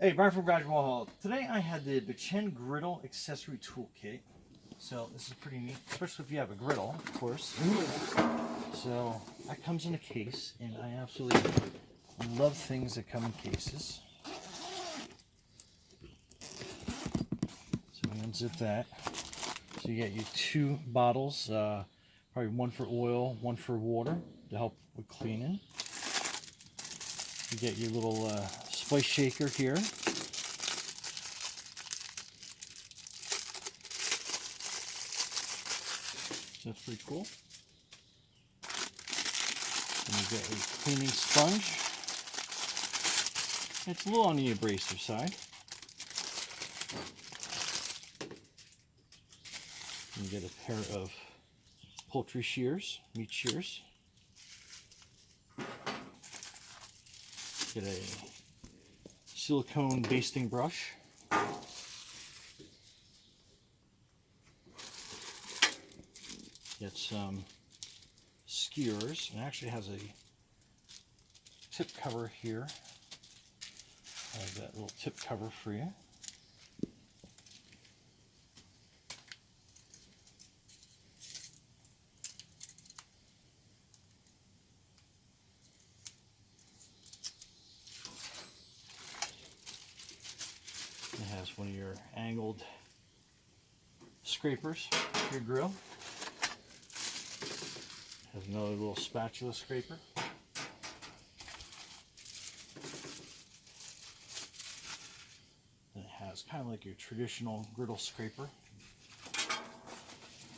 Hey, Brian from Garage Wall. Today I had the Griddle accessory toolkit. So this is pretty neat, especially if you have a griddle, of course. So that comes in a case, and I absolutely love things that come in cases. So we unzip that. So you get your two bottles, probably one for oil, one for water to help with cleaning. You get your little spice shaker here. That's pretty cool. And you get a cleaning sponge. It's a little on the abrasive side. You get a pair of poultry shears, meat shears. Get a silicone basting brush. Get some skewers. It actually has a tip cover here. I have that little tip cover for you. It has one of your angled scrapers for your grill. Has another little spatula scraper. And it has kind of like your traditional griddle scraper.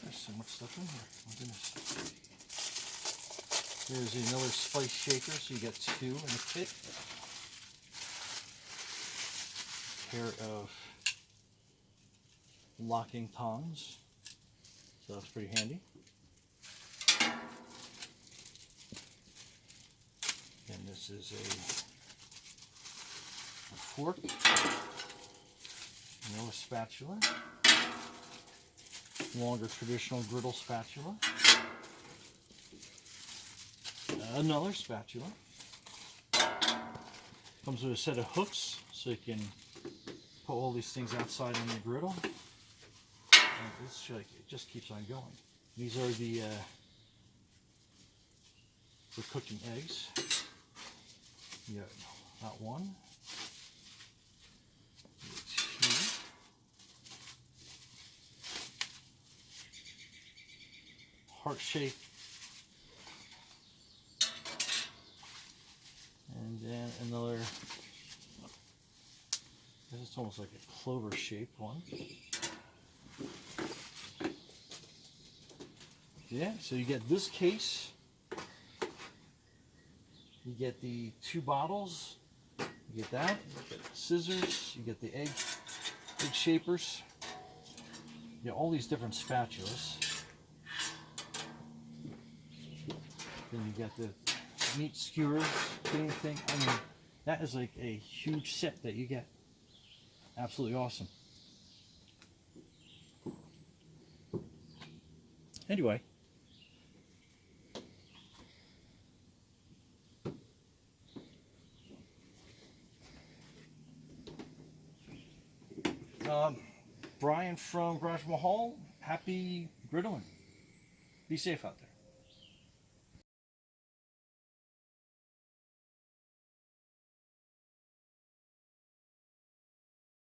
There's so much stuff in here. My goodness. Here's another spice shaker, so you get two in a kit. A pair of locking tongs, so that's pretty handy. And this is a fork, another spatula, longer traditional griddle spatula, another spatula. Comes with a set of hooks so you can put all these things outside on your griddle. And it's like, it just keeps on going. These are the for cooking eggs. You got not one, two, heart shape, and then another. This is almost like a clover shaped one. Yeah, so you get this case. You get the two bottles, you get that, you get the scissors, you get the egg shapers, you get all these different spatulas. Then you get the meat skewers, cleaning thing. I mean, that is like a huge set that you get. Absolutely awesome. Anyway. Brian from Garage Mahal, happy griddling. Be safe out there.